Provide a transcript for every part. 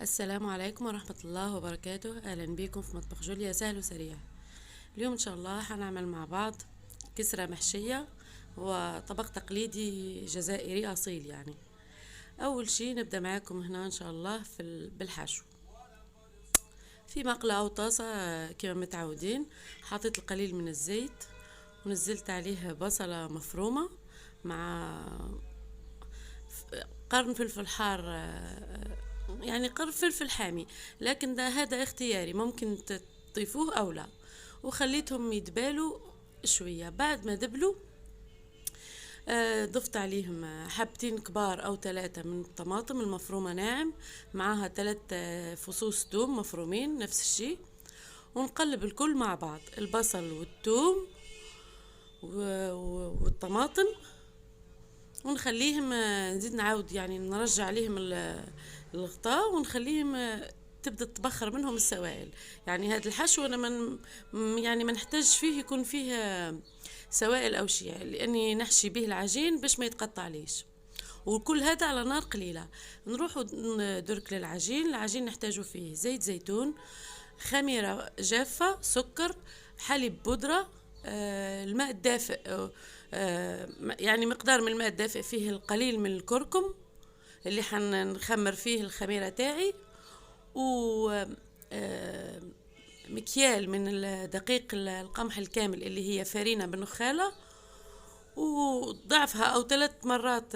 السلام عليكم ورحمة الله وبركاته. أهلا بكم في مطبخ جوليا سهل وسريع. اليوم إن شاء الله هنعمل مع بعض كسرة محشية، وطبق تقليدي جزائري أصيل يعني. أول شي نبدأ معاكم هنا إن شاء الله بالحشو. في مقلة أو طاسة كما متعودين حطيت القليل من الزيت، ونزلت عليه بصلة مفرومة مع قرن فلفل حار، يعني قرن فلفل حامي، لكن هذا اختياري، ممكن تضيفوه او لا. وخليتهم يدبالوا شوية. بعد ما دبلوا ضفت عليهم حبتين كبار او 3 من الطماطم المفرومة ناعم، معاها 3 فصوص توم مفرومين نفس الشيء. ونقلب الكل مع بعض، البصل والثوم والطماطم، ونخليهم نزيد نعاود يعني نرجع عليهم الغطاء، ونخليهم تبدأ تبخر منهم السوائل. يعني هذا الحشو انا يعني ما نحتاج فيه يكون فيه سوائل او شيء، لاني نحشي به العجين باش ما يتقطع ليش. وكل هذا على نار قليلة. نروح درك للعجين. العجين نحتاجه فيه زيت زيتون، خميرة جافة، سكر، حليب بودرة، الماء الدافئ، يعني مقدار من الماء الدافئ فيه القليل من الكركم اللي حنخمر فيه الخميرة تاعي، و مكيال من دقيق القمح الكامل اللي هي فرينة بالنخالة، وضعفها أو 3 مرات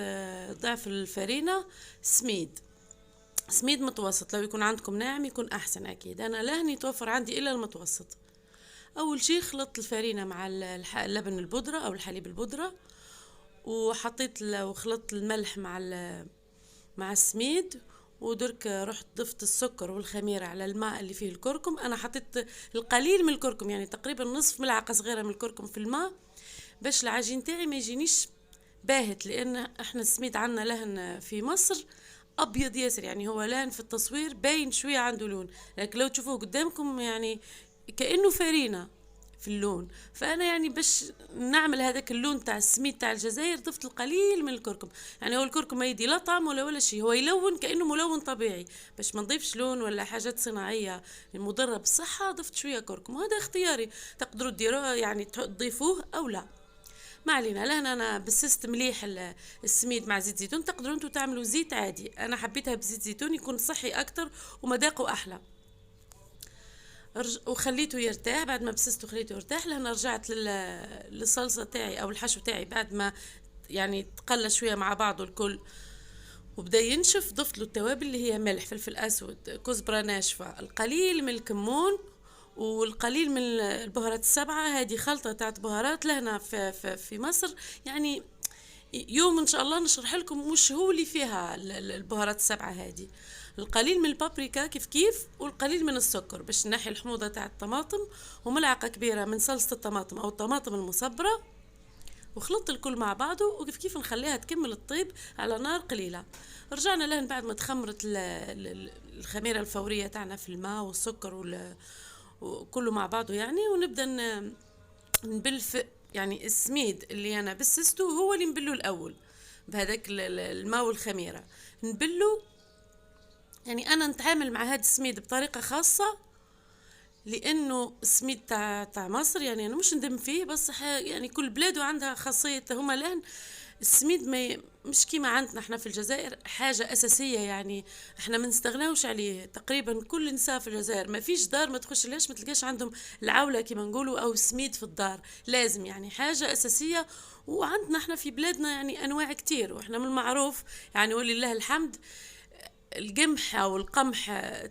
ضعف الفرينة. سميد متوسط، لو يكون عندكم ناعم يكون أحسن أكيد، أنا لا يتوفر عندي إلا المتوسط. أول شي خلطت الفرينة مع اللبن البودرة أو الحليب البودرة، وحطيت وخلطت الملح مع السميد، ودرك رحت ضفت السكر والخميرة على الماء اللي فيه الكركم. أنا حطيت القليل من الكركم، يعني تقريبا نصف ملعقة صغيرة من الكركم في الماء، باش العجين تاعي ما يجينيش باهت، لأن احنا السميد عنا لهن في مصر أبيض ياسر، يعني هو لهن في التصوير باين شوية عنده لون، لكن لو تشوفوه قدامكم يعني كأنه فرينة في اللون. فانا يعني باش نعمل هذاك اللون تاع السميد تاع الجزائر ضفت القليل من الكركم. يعني هو الكركم ما يدي لا طعم ولا شيء، هو يلون كانه ملون طبيعي، باش ما نضيفش لون ولا حاجات صناعيه مضره بالصحه. ضفت شويه كركم، وهذا اختياري، تقدروا تديروه يعني تضيفوه او لا، ما علينا. لهنا انا بسست مليح السميد مع زيت زيتون. تقدروا انتم تعملوا زيت عادي، انا حبيتها بزيت زيتون يكون صحي اكتر ومذاقه احلى. وخليته يرتاح. بعد ما بسسته خليته يرتاح، لهنا رجعت للصلصة تاعي او الحشو تاعي. بعد ما يعني تقلى شوية مع بعضه الكل وبدا ينشف، ضفت له التوابل اللي هي ملح، فلفل اسود، كزبرة ناشفة، القليل من الكمون، والقليل من البهارات السبعة. هذه خلطة تاعت بهارات لهنا في مصر، يعني يوم ان شاء الله نشرح لكم مش هو اللي فيها البهارات السبعة هذه. القليل من البابريكا كيف كيف، والقليل من السكر باش نحي الحموضة تاع الطماطم، وملعقة كبيرة من صلصة الطماطم او الطماطم المصبرة. وخلطت الكل مع بعضه، وكيف كيف نخليها تكمل الطيب على نار قليلة. رجعنا لهن بعد ما تخمرت الخميرة الفورية تاعنا في الماء والسكر وكله مع بعضه يعني. ونبدأ نبلف يعني السميد اللي انا بسسته هو اللي نبله الاول بهذاك الماء والخميره، نبله. يعني انا نتعامل مع هذا السميد بطريقه خاصه، لانه السميد تاع مصر يعني انا مش ندم فيه، بس يعني كل بلاد عندها خاصيه. هما لهن السميد ما مش كيما عندنا احنا في الجزائر حاجة أساسية، يعني احنا ما نستغناوش عليه. تقريبا كل نساء في الجزائر ما فيش دار ما تخش ليش ما تلقاش عندهم العولة كيما نقولوا أو السميد في الدار، لازم يعني حاجة أساسية. وعندنا احنا في بلادنا يعني أنواع كتير، واحنا من المعروف يعني ولله الحمد القمح أو القمح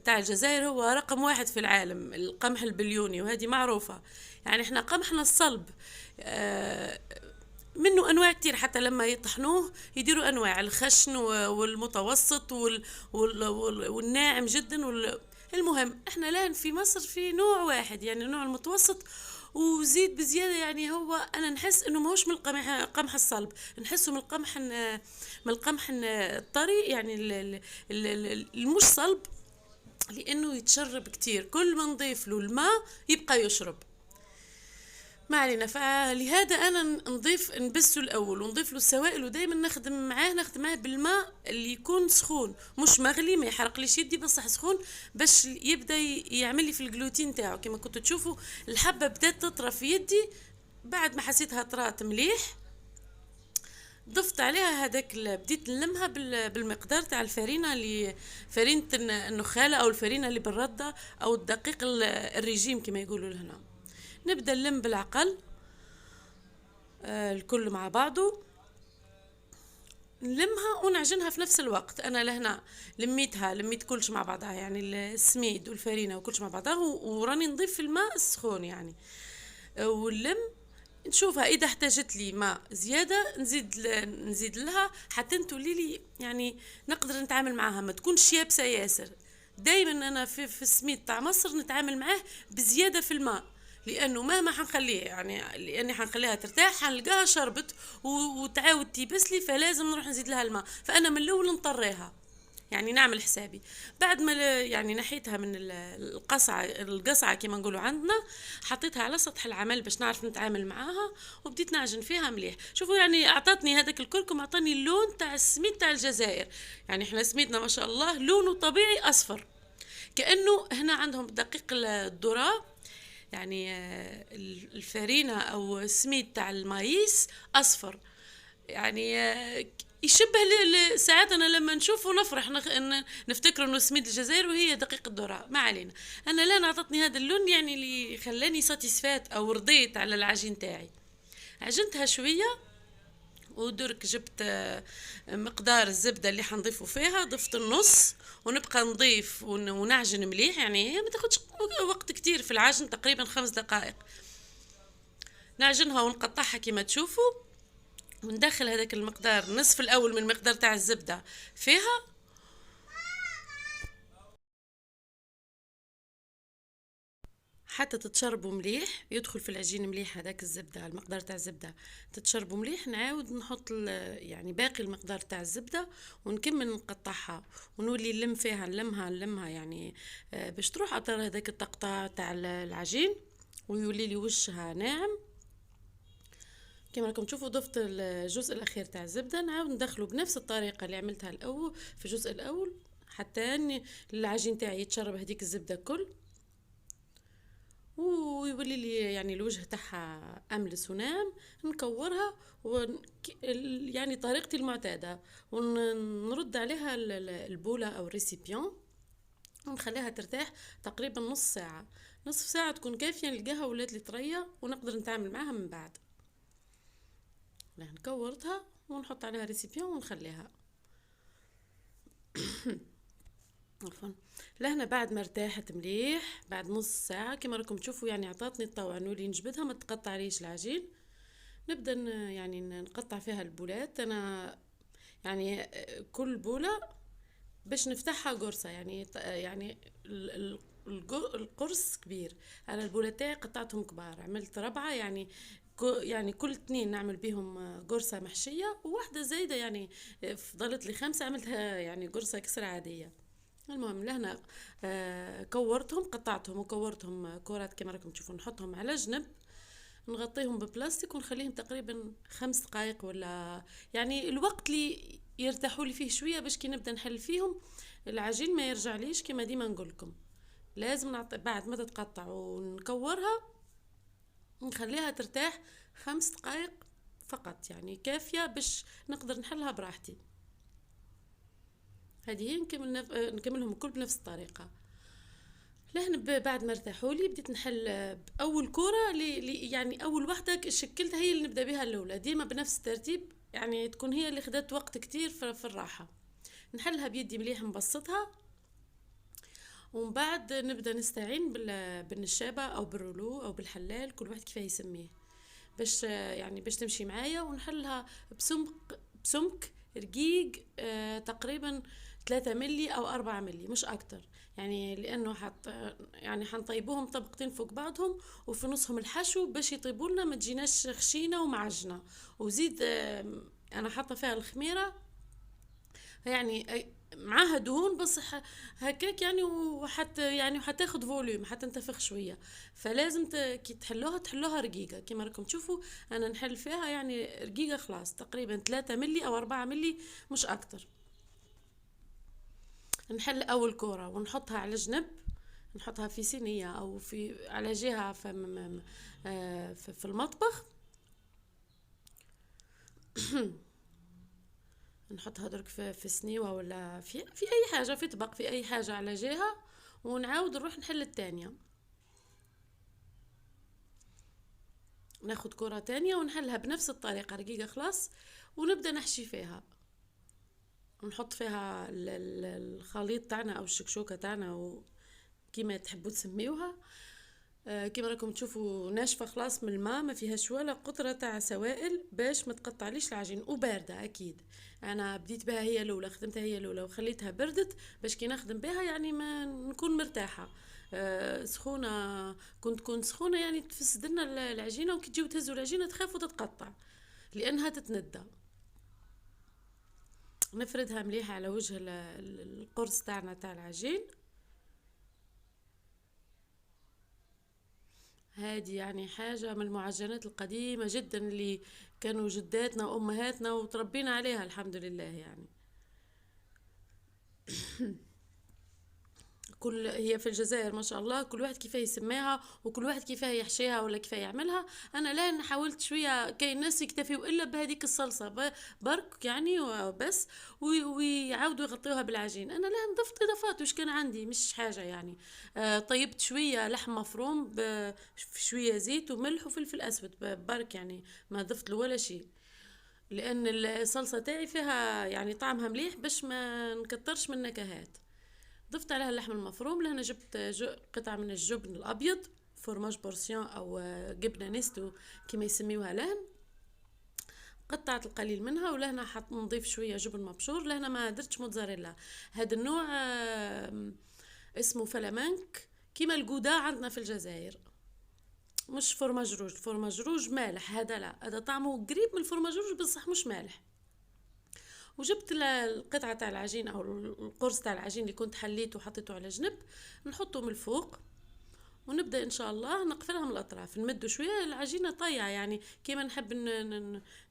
تاع الجزائر هو رقم 1 في العالم، القمح البليوني، وهذه معروفة. يعني احنا قمحنا الصلب منه انواع كتير، حتى لما يطحنوه يديروا انواع الخشن والمتوسط والناعم جدا المهم احنا الان في مصر في نوع واحد، يعني النوع المتوسط وزيد بزياده. يعني هو انا نحس انه ماهوش من قمح الصلب، نحسه من القمح الطري، يعني المش صلب، لانه يتشرب كتير. كل ما نضيف له الماء يبقى يشرب. ما علينا. فلهذا انا نبسه الاول ونضيف له السوائل، ودايما نخدم معاه بالماء اللي يكون سخون، مش مغلي، ما يحرقليش يدي، بصح سخون، باش يبدا يعمل لي في الجلوتين تاعو. كما كنتوا تشوفوا الحبه بدات تطرى في يدي، بعد ما حسيتها طرات مليح ضفت عليها بديت نلمها بالمقدار تاع الفرينه، اللي فرينه النخاله او الفرينه اللي بالرده او الدقيق الرجيم كما يقولوا لهنا. نبدا نلم بالعقل الكل مع بعضه، نلمها ونعجنها في نفس الوقت. انا لهنا لميت كلش مع بعضها، يعني السميد والفرينه وكلش مع بعضها، وراني نضيف في الماء السخون يعني. ونلم نشوفها اذا احتاجت لي ماء زياده نزيد لها حتى تولي لي يعني نقدر نتعامل معاها، ما تكونش يابسه ياسر. دايما انا في السميد تاع مصر نتعامل معاه بزياده في الماء، لانه مهما حنخليه يعني لاني حنخليها ترتاح حنلقاها شربت وتعاود تيبس لي، فلازم نروح نزيد لها الماء. فانا من الاول نطريها، يعني نعمل حسابي. بعد ما يعني نحيتها من القصعة كما نقولوا عندنا، حطيتها على سطح العمل باش نعرف نتعامل معاها، وبديت نعجن فيها مليح. شوفوا يعني اعطتني هذاك الكركم، اعطاني اللون تاع السميد تاع الجزائر. يعني احنا سميدنا ما شاء الله لونه طبيعي اصفر، كأنه هنا عندهم دقيق الذرة، يعني الفرينة او السميد تاع المايس اصفر. يعني يشبه ساعات انا لما نشوفه نفرح نفتكر انه سميد الجزائر وهي دقيق الذرة. ما علينا، انا لا اعطتني هذا اللون يعني اللي خلاني ساتيسفات او رضيت على العجين تاعي. عجنتها شويه ودرك جبت مقدار الزبدة اللي حنضيفه فيها، ضفت النص ونبقى نضيف ونعجن مليح. يعني هي ما تاخدش وقت كتير في العجن، تقريبا 5 دقائق. نعجنها ونقطعها كما تشوفوا، وندخل هذاك المقدار نصف الاول من المقدار تاع الزبدة فيها، حتى تتشربوا مليح، يدخل في العجين مليح هذاك الزبدة، المقدار تاع الزبدة تتشربوا مليح. نعاود نحط يعني باقي المقدار تاع الزبدة ونكمل نقطعها، ونولي نلم فيها نلمها يعني باش تروح اثر هذاك التقطاع تاع العجين ويولي لي وشها ناعم. كما راكم تشوفوا ضفت الجزء الاخير تاع الزبدة، نعاود ندخله بنفس الطريقة اللي عملتها الاول في الجزء الاول، حتى العجين تاعي يتشرب هذيك الزبدة كل، ويولي لي يعني الوجه تاعها املس وناعم. نكورها يعني طريقتي المعتاده، ونرد عليها البوله او الريسيبيون، ونخليها ترتاح تقريبا نص ساعه. نصف ساعه تكون كافيه، نلقاها ولات لي طريه ونقدر نتعامل معاها من بعد. نكورتها ونحط عليها ريسيبيون ونخليها. عفوا. لهنا بعد ما ارتاحت مليح بعد نص ساعة كما راكم تشوفوا، يعني عطاتني الطوع، نولي نجبدها ما تقطع ليش العجين. نبدأ يعني نقطع فيها البولات. انا يعني كل بولة باش نفتحها قرصة، يعني القرص كبير. انا البولة تاعي قطعتهم كبار، عملت ربعة، يعني كل 2 نعمل بيهم قرصة محشية، وواحدة زايدة يعني فضلت لي 5 عملتها يعني قرصة كسرة عادية. المهم لهنا كورتهم، قطعتهم وكورتهم كرات كما راكم تشوفوا. نحطهم على جنب، نغطيهم ببلاستيك ونخليهم تقريبا 5 دقائق، ولا يعني الوقت اللي يرتاحوا لي فيه شويه، باش كي نبدا نحل فيهم العجين ما يرجع ليش. كما ديما نقول لكم لازم بعد ما تتقطع ونكورها نخليها ترتاح 5 دقائق فقط، يعني كافيه باش نقدر نحلها براحتي. هذه نكملهم الكل بنفس الطريقه. لهنا بعد ما ارتاحوا لي بديت نحل باول كوره يعني اول وحده شكلتها هي اللي نبدا بها الاولى، ديما بنفس الترتيب، يعني تكون هي اللي خدت وقت كتير في الراحه. نحلها بيدي مليح نبسطها، ومن بعد نبدا نستعين بالنشابه او بالرولو او بالحلال، كل واحد كيف يسميه، باش يعني باش تمشي معايا. ونحلها بسمك رقيق تقريبا 3 ملي او 4 ملي مش اكتر، يعني لانه يعني حنطيبوهم طبقتين فوق بعضهم وفي نصهم الحشو باش يطيبوا لنا ما تجيناش خشينه ومعجنه. وزيد انا حاطه فيها الخميره، يعني معاها دهون بس هكاك يعني، وحتى يعني وحتاخد فوليوم، حتنتفخ شويه. فلازم كي تحلوها رقيقه كما راكم تشوفوا. انا نحل فيها يعني رقيقه خلاص، تقريبا 3 ملي او 4 ملي، مش اكتر. نحل اول كوره ونحطها على جنب، نحطها في صينيه او في على جهه في المطبخ. نحطها درك في سنيوه ولا في اي حاجه، في طبق، في اي حاجه على جهه. ونعاود نروح نحل التانية، ناخد كرة تانية ونحلها بنفس الطريقة رقيقة خلاص. ونبدأ نحشي فيها، ونحط فيها الخليط تاعنا او الشكشوكة تاعنا، كيما تحبوا تسميوها. كيما راكم تشوفوا ناشفة خلاص من الماء، ما فيهاش ولا قطرة تاع سوائل باش ما تقطعليش العجين، وباردة اكيد. انا بديت بها هي الاولى، خدمتها هي الاولى وخليتها بردت باش كي نخدم بها يعني ما نكون مرتاحة. سخونة، كنت تكون سخونة يعني تفسد لنا العجينة، وكي تجيو تهزوا العجينة تخافوا تتقطع لانها تتندى. نفردها مليحة على وجه القرص تاعنا تاع العجين. هذه يعني حاجة من المعجنات القديمة جدا اللي كانوا جداتنا وأمهاتنا وتربينا عليها الحمد لله يعني. كل هي في الجزائر ما شاء الله كل واحد كيفاه يسميها، وكل واحد كيفاه يحشيها ولا كيفاه يعملها. انا لا حاولت شويه، كاين ناس يكتفيوا الا بهذيك الصلصه برك يعني وبس، ويعاودوا يغطيوها بالعجين. انا لا نضفت اضافات وش كان عندي، مش حاجه يعني. طيبت شويه لحم مفروم شويه زيت وملح وفلفل اسود برك يعني، ما ضفت له ولا شيء. لان الصلصه تاعي فيها يعني طعمها مليح باش ما نكترش من النكهات. ضفت عليها اللحم المفروم. لهنا جبت قطعة من الجبن الأبيض، فورماج بورسيون أو جبنة نستو كما يسميوها لهن. قطعت القليل منها، ولهنا حط نضيف شوية جبن مبشور. لهنا ما درتش موتزاريلا، هذا النوع اسمه فلامنك، كيما الجودا عندنا في الجزائر. مش فورماج روج، فورماج روج مالح، هذا لا، هذا طعمه قريب من الفورماج روج بصح مش مالح. وجبت القطعة تاع العجين او القرص تاع العجين اللي كنت حليته وحطيته على جنب، نحطه من الفوق. ونبدا ان شاء الله نقفلها من الاطراف، نمدوا شويه العجينه طيعه يعني كيما نحب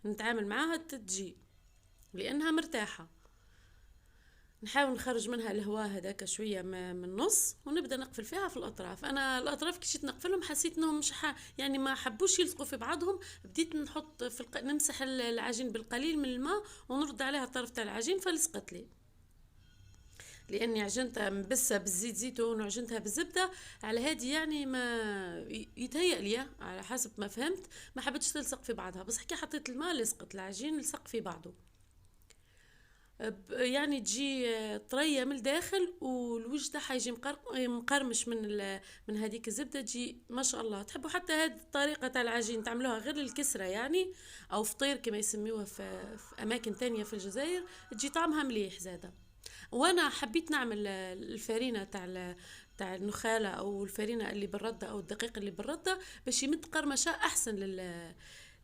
نتعامل معاها تجي، لانها مرتاحه. نحاول نخرج منها الهواء هذاك شويه من النص، ونبدا نقفل فيها في الاطراف. انا الاطراف كي جيت نقفلهم حسيت انهم مش يعني ما حبوش يلصقوا في بعضهم. بديت نحط نمسح العجين بالقليل من الماء ونرد عليها الطرف تاع العجين، فلصقت لي. لاني عجنتها مبسه بالزيت زيتون وعجنتها بالزبده، على هادي يعني ما يتهيأ لي على حسب ما فهمت ما حبتش تلصق في بعضها، بس حكي حطيت الماء لصقت العجين لصق في بعضه. يعني تجي طريه من الداخل، والوجه تاعها يجي مقرمش من هذيك الزبده، تجي ما شاء الله. تحبوا حتى هذه الطريقه تاع العجين تعملوها غير للكسره يعني، او فطير كما يسميوها في اماكن تانية في الجزائر، تجي طعمها مليح زاده. وانا حبيت نعمل الفرينه تاع النخاله، او الفرينه اللي بالرده، او الدقيق اللي بالرده، باش يمد قرمشه احسن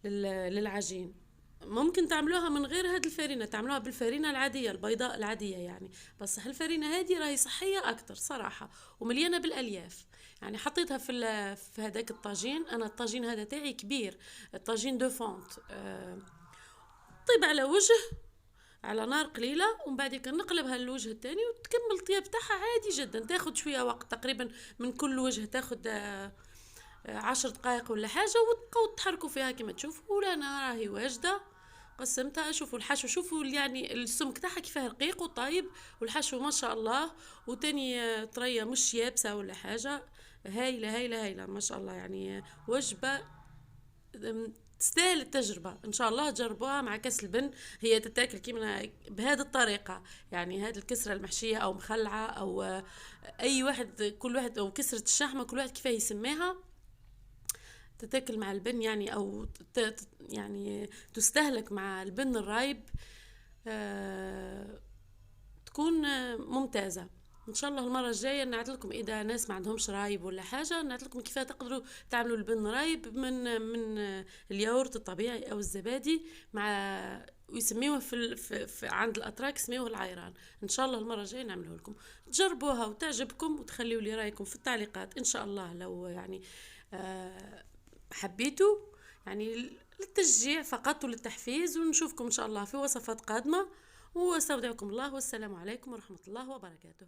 للعجين. ممكن تعملوها من غير هاد الفرينه، تعملوها بالفرينه العاديه البيضاء العاديه يعني، بس الفرينه هذه راهي صحيه اكتر صراحه، ومليانه بالالياف. يعني حطيتها في هذاك الطاجين. انا الطاجين هذا تاعي كبير، الطاجين دو فونت. طيب على وجه، على نار قليله، ومن بعد نقلبها للوجه الثاني، وتكمل الطياب تاعها عادي جدا. تاخد شويه وقت، تقريبا من كل وجه تاخد 10 دقائق ولا حاجه، وتبقوا تحركوا فيها كما تشوفوا. ولا انا راهي واجده. قسمتها، شوفوا الحشو، شوفوا يعني السمك تاعها كيفاه رقيق وطايب، والحشو ما شاء الله. وتاني طريه مش يابسه ولا حاجه، هايله هايله هايله ما شاء الله يعني. وجبه تستاهل التجربة. إن شاء الله تجربوها مع كاس البن. هي تتاكل كيما بهذه الطريقة يعني، هذه الكسرة المحشية أو مخلعة أو أي واحد، كل واحد، أو كسرة الشحمة، كل واحد كيفاه يسميها، تتاكل مع البن يعني، أو يعني تستهلك مع البن الرايب. تكون ممتازة. ان شاء الله المره الجايه نعطيلكم اذا ناس ما عندهمش رايب ولا حاجه، نعطيلكم كيف تقدروا تعملوا البن رايب من الياورت الطبيعي او الزبادي مع، ويسميوه في عند الاتراك يسميوه العيران. ان شاء الله المره الجايه نعمله لكم، تجربوها وتعجبكم وتخليوا لي رايكم في التعليقات ان شاء الله. لو يعني حبيتوا، يعني للتشجيع فقط وللتحفيز، ونشوفكم ان شاء الله في وصفات قادمه. واستودعكم الله، والسلام عليكم ورحمه الله وبركاته.